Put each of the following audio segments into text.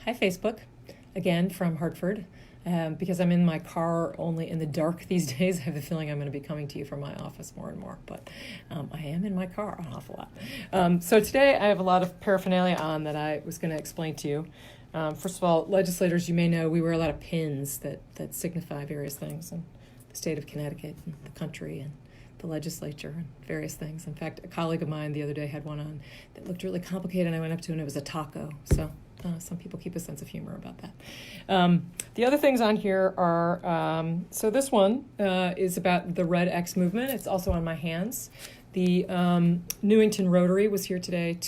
Hi, Facebook, again from Hartford. Because I'm in my car only in the dark these days, I have the feeling I'm going to be coming to you from my office more and more, but I am in my car an awful lot. So today I have a lot of paraphernalia on that I was going to explain to you. First of all, legislators, you may know we wear a lot of pins that signify various things in the state of Connecticut and the country and the legislature and various things. In fact, a colleague of mine the other day had one on that looked really complicated, and I went up to it and it was a taco. So some people keep a sense of humor about that. The other things on here are, so this one is about the Red X movement. It's also on my hands. The Newington Rotary was here today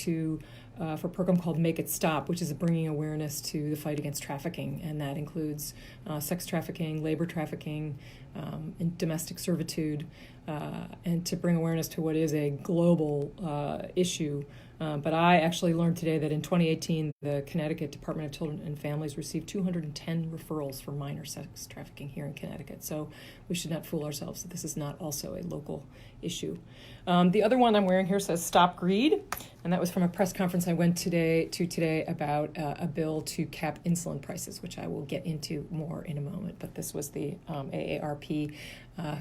for a program called Make It Stop, which is bringing awareness to the fight against trafficking, and that includes sex trafficking, labor trafficking, and domestic servitude, and to bring awareness to what is a global issue. But I actually learned today that in 2018, the Connecticut Department of Children and Families received 210 referrals for minor sex trafficking here in Connecticut. So we should not fool ourselves that this is not also a local issue. The other one I'm wearing here says Stop Greed, and that was from a press conference I went today about a bill to cap insulin prices, which I will get into more in a moment. But this was the AARP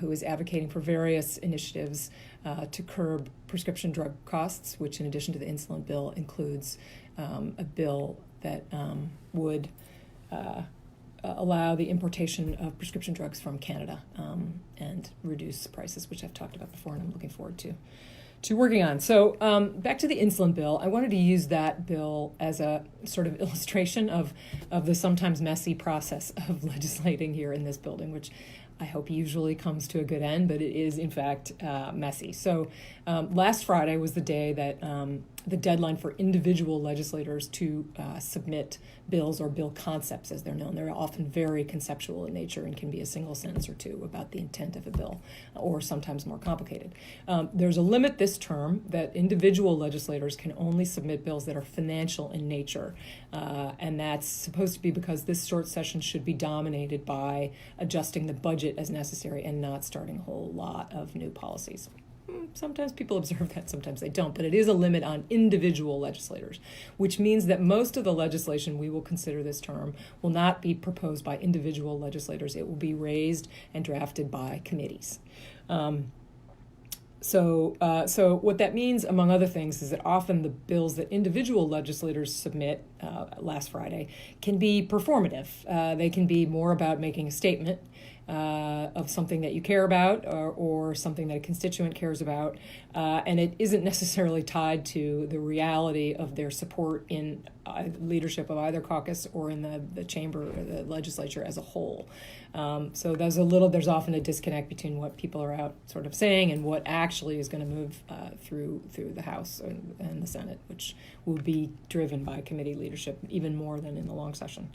who is advocating for various initiatives to curb prescription drug costs, which in addition to the insulin bill includes a bill that would allow the importation of prescription drugs from Canada and reduce prices, which I've talked about before and I'm looking forward to working on. So back to the insulin bill, I wanted to use that bill as a sort of illustration of the sometimes messy process of legislating here in this building, which I hope usually comes to a good end, but it is in fact messy. So last Friday was the day that the deadline for individual legislators to submit bills or bill concepts, as they're known. They're often very conceptual in nature and can be a single sentence or two about the intent of a bill, or sometimes more complicated. There's a limit this term that individual legislators can only submit bills that are financial in nature, and that's supposed to be because this short session should be dominated by adjusting the budget as necessary and not starting a whole lot of new policies. Sometimes people observe that, sometimes they don't, but it is a limit on individual legislators, which means that most of the legislation we will consider this term will not be proposed by individual legislators. It will be raised and drafted by committees. So what that means, among other things, is that often the bills that individual legislators submit last Friday can be performative. They can be more about making a statement of something that you care about or something that a constituent cares about, and it isn't necessarily tied to the reality of their support in leadership of either caucus or in the chamber or the legislature as a whole. So there's often a disconnect between what people are out sort of saying and what actually is going to move through the House and the Senate, which will be driven by committee leadership even more than in the long session.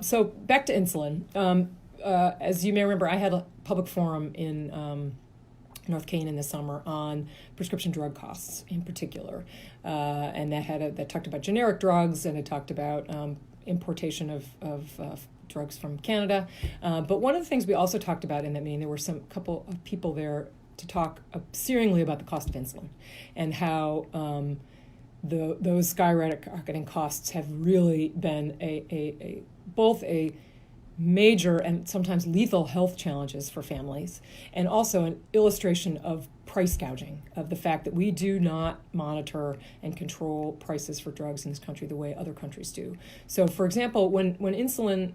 So back to insulin. As you may remember, I had a public forum in North Canaan this summer on prescription drug costs in particular, and that talked about generic drugs, and it talked about importation of drugs from Canada. But one of the things we also talked about in that meeting, there were couple of people there to talk searingly about the cost of insulin and how those skyrocketing costs have really been both a major and sometimes lethal health challenges for families, and also an illustration of price gouging, of the fact that we do not monitor and control prices for drugs in this country the way other countries do. So, for example, when insulin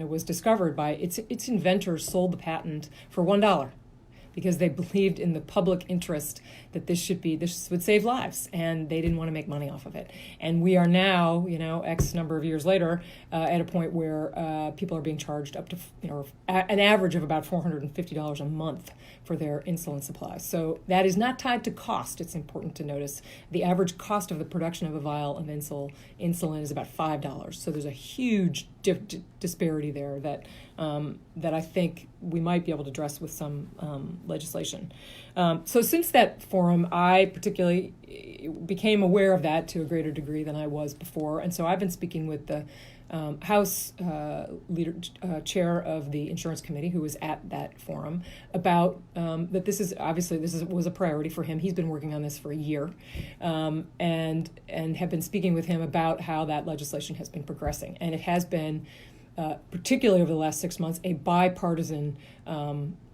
was discovered by its inventors, sold the patent for $1. Because they believed in the public interest that this would save lives, and they didn't want to make money off of it. And we are now, X number of years later, at a point where people are being charged up to, an average of about $450 a month for their insulin supplies. So that is not tied to cost. It's important to notice the average cost of the production of a vial of insulin is about $5. So there's a huge disparity there that I think we might be able to address with some legislation. So since that forum, I particularly became aware of that to a greater degree than I was before. And so I've been speaking with the House chair of the Insurance Committee, who was at that forum, about that this was a priority for him. He's been working on this for a year, and have been speaking with him about how that legislation has been progressing. And it has been, particularly over the last 6 months, a bipartisan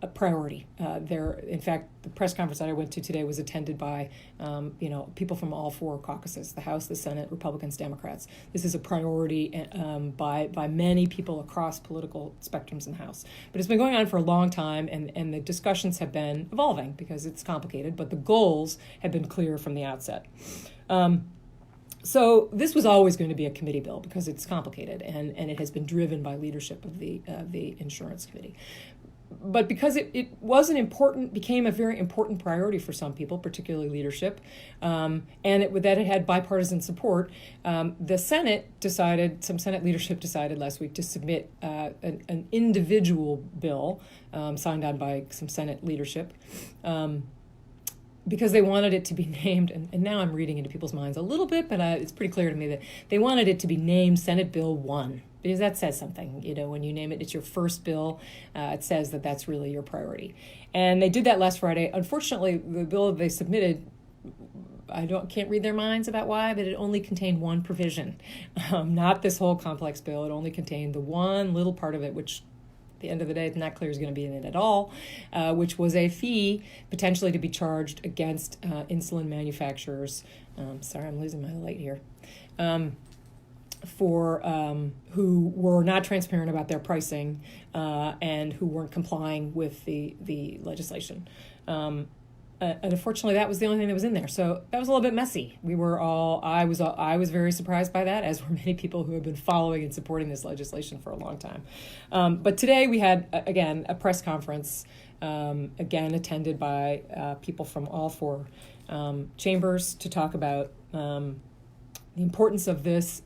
a priority. In fact, the press conference that I went to today was attended by, people from all four caucuses: the House, the Senate, Republicans, Democrats. This is a priority by many people across political spectrums in the House. But it's been going on for a long time, and the discussions have been evolving because it's complicated. But the goals have been clear from the outset. So this was always going to be a committee bill because it's complicated, and it has been driven by leadership of the Insurance Committee. But because it became a very important priority for some people, particularly leadership, and that it had bipartisan support, some Senate leadership decided last week to submit an individual bill signed on by some Senate leadership, because they wanted it to be named, and now I'm reading into people's minds a little bit, but it's pretty clear to me that they wanted it to be named Senate Bill 1, because that says something. When you name it, it's your first bill. It says that that's really your priority. And they did that last Friday. Unfortunately, the bill that they submitted, can't read their minds about why, but it only contained one provision, not this whole complex bill. It only contained the one little part of it, which at the end of the day, it's not clear is going to be in it at all, which was a fee potentially to be charged against insulin manufacturers. Sorry, I'm losing my light here. For who were not transparent about their pricing and who weren't complying with the legislation. And unfortunately, that was the only thing that was in there. So that was a little bit messy. I was very surprised by that, as were many people who have been following and supporting this legislation for a long time. But today we had, again, a press conference, again attended by people from all four chambers to talk about the importance of this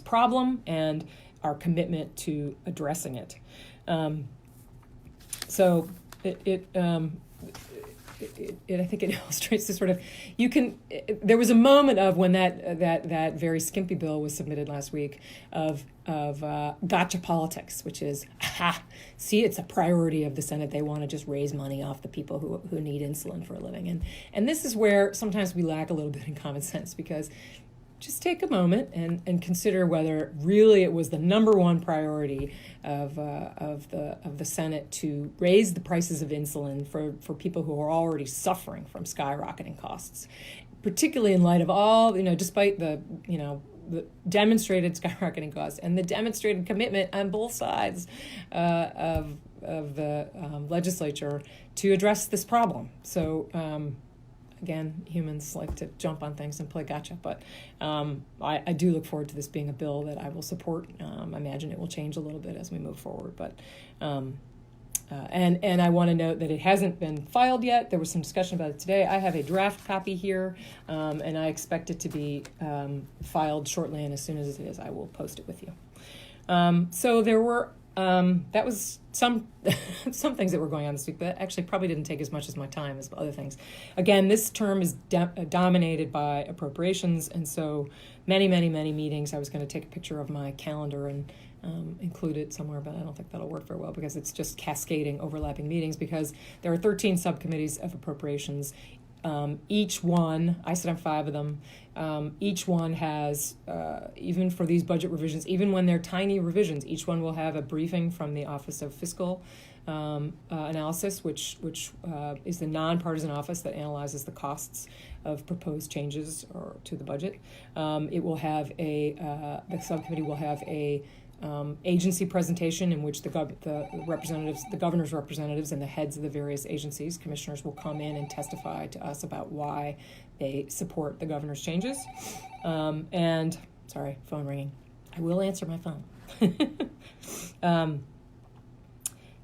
problem and our commitment to addressing it. I think it illustrates the sort of, there was a moment of when that very skimpy bill was submitted last week of gotcha politics, which is, see, it's a priority of the Senate. They want to just raise money off the people who need insulin for a living. And this is where sometimes we lack a little bit in common sense, because just take a moment and consider whether really it was the number one priority of the Senate to raise the prices of insulin for people who are already suffering from skyrocketing costs, particularly in light of all, despite the demonstrated skyrocketing costs and the demonstrated commitment on both sides of the legislature to address this problem. So, again, humans like to jump on things and play gotcha, but I do look forward to this being a bill that I will support. I imagine it will change a little bit as we move forward, but and I want to note that it hasn't been filed yet. There was some discussion about it today. I have a draft copy here, and I expect it to be filed shortly, and as soon as it is, I will post it with you. So there were that was some things that were going on this week, but actually probably didn't take as much as my time as other things. Again, this term is dominated by appropriations, and so many meetings. I was going to take a picture of my calendar and include it somewhere, but I don't think that'll work very well because it's just cascading, overlapping meetings, because there are 13 subcommittees of appropriations. Each one, I sit on 5 of them, each one has, even for these budget revisions, even when they're tiny revisions, each one will have a briefing from the Office of Fiscal Analysis, which is the nonpartisan office that analyzes the costs of proposed changes to the budget. It will have the subcommittee will have a agency presentation in which the governor's representatives and the heads of the various agencies, commissioners, will come in and testify to us about why they support the governor's changes. And sorry, phone ringing. I will answer my phone.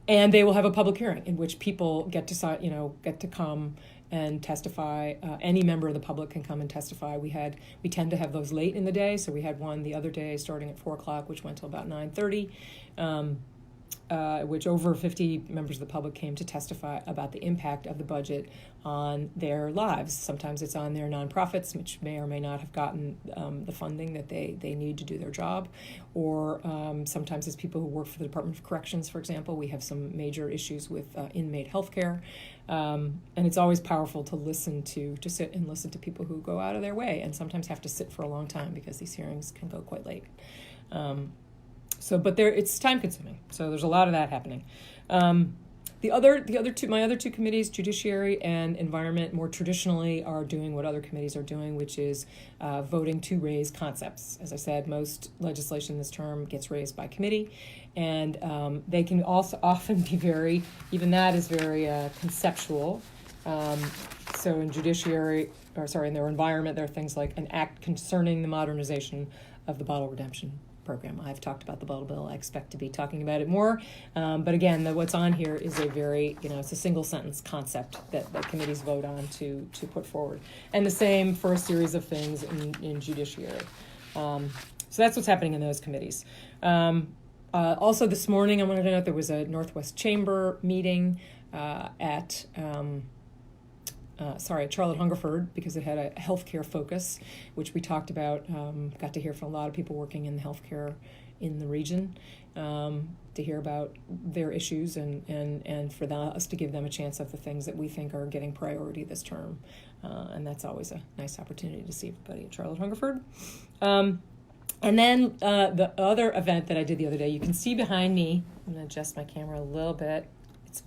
And they will have a public hearing in which people get to come and testify. Any member of the public can come and testify. We tend to have those late in the day, so we had one the other day starting at 4:00, which went till about 9:30. which over 50 members of the public came to testify about the impact of the budget on their lives. Sometimes it's on their nonprofits, which may or may not have gotten the funding that they need to do their job, or sometimes it's people who work for the Department of Corrections, for example. We have some major issues with inmate health care, and it's always powerful to sit and listen to people who go out of their way and sometimes have to sit for a long time because these hearings can go quite late. But it's time consuming. So there's a lot of that happening. My other two committees, Judiciary and Environment, more traditionally are doing what other committees are doing, which is voting to raise concepts. As I said, most legislation this term gets raised by committee, and they can also often be very conceptual. So in in their Environment, there are things like an act concerning the modernization of the bottle redemption program. I've talked about the bottle bill. I expect to be talking about it more. But again, what's on here is it's a single sentence concept that committees vote on to put forward. And the same for a series of things in Judiciary. So that's what's happening in those committees. Also this morning, I wanted to note there was a Northwest Chamber meeting at Charlotte Hungerford, because it had a healthcare focus, which we talked about. Got to hear from a lot of people working in healthcare in the region, to hear about their issues and for us to give them a chance of the things that we think are getting priority this term. And that's always a nice opportunity to see everybody at Charlotte Hungerford. And then the other event that I did the other day, you can see behind me. I'm going to adjust my camera a little bit.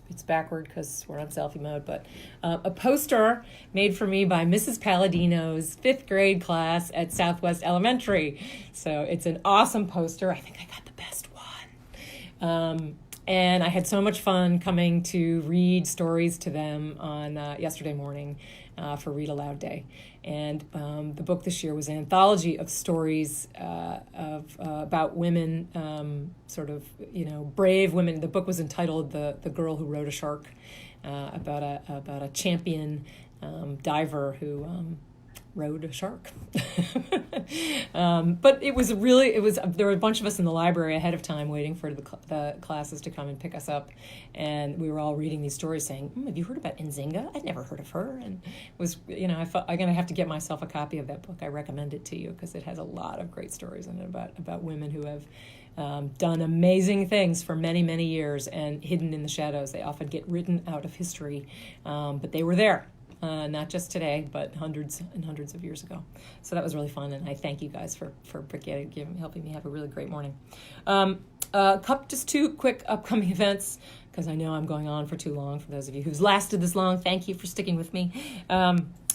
It's backward because we're on selfie mode, but a poster made for me by Mrs. Palladino's 5th grade class at Southwest Elementary. So it's an awesome poster. I think I got the best one. And I had so much fun coming to read stories to them on yesterday morning for Read Aloud Day. And the book this year was an anthology of stories about women, brave women. The book was entitled "The Girl Who Rode a Shark," about a champion diver who rode a shark. But there were a bunch of us in the library ahead of time waiting for the classes to come and pick us up, and we were all reading these stories saying, have you heard about Nzinga? I'd never heard of her. And it was, I thought I'm going to have to get myself a copy of that book. I recommend it to you because it has a lot of great stories in it about women who have done amazing things for many, many years and hidden in the shadows. They often get written out of history, but they were there. Not just today, but hundreds and hundreds of years ago. So that was really fun, and I thank you guys for helping me have a really great morning. Just 2 quick upcoming events, because I know I'm going on for too long. For those of you who's lasted this long, thank you for sticking with me.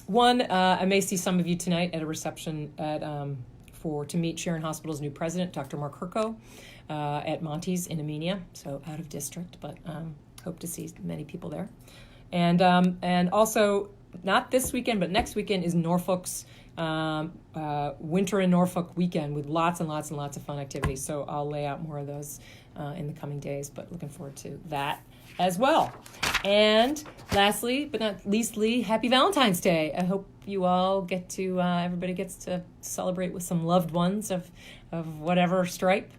One, I may see some of you tonight at a reception to meet Sharon Hospital's new president, Dr. Mark Herco, at Monty's in Amenia, so out of district, but hope to see many people there. And also, not this weekend, but next weekend is Norfolk's Winter in Norfolk weekend with lots and lots and lots of fun activities. So I'll lay out more of those in the coming days, but looking forward to that as well. And lastly, but not leastly, happy Valentine's Day. I hope you all everybody gets to celebrate with some loved ones of whatever stripe.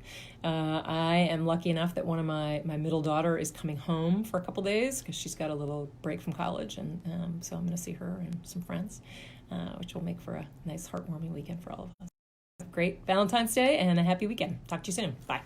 I am lucky enough that one of my middle daughter is coming home for a couple days because she's got a little break from college, and so I'm going to see her and some friends, which will make for a nice, heartwarming weekend for all of us. Great Valentine's Day and a happy weekend. Talk to you soon. Bye.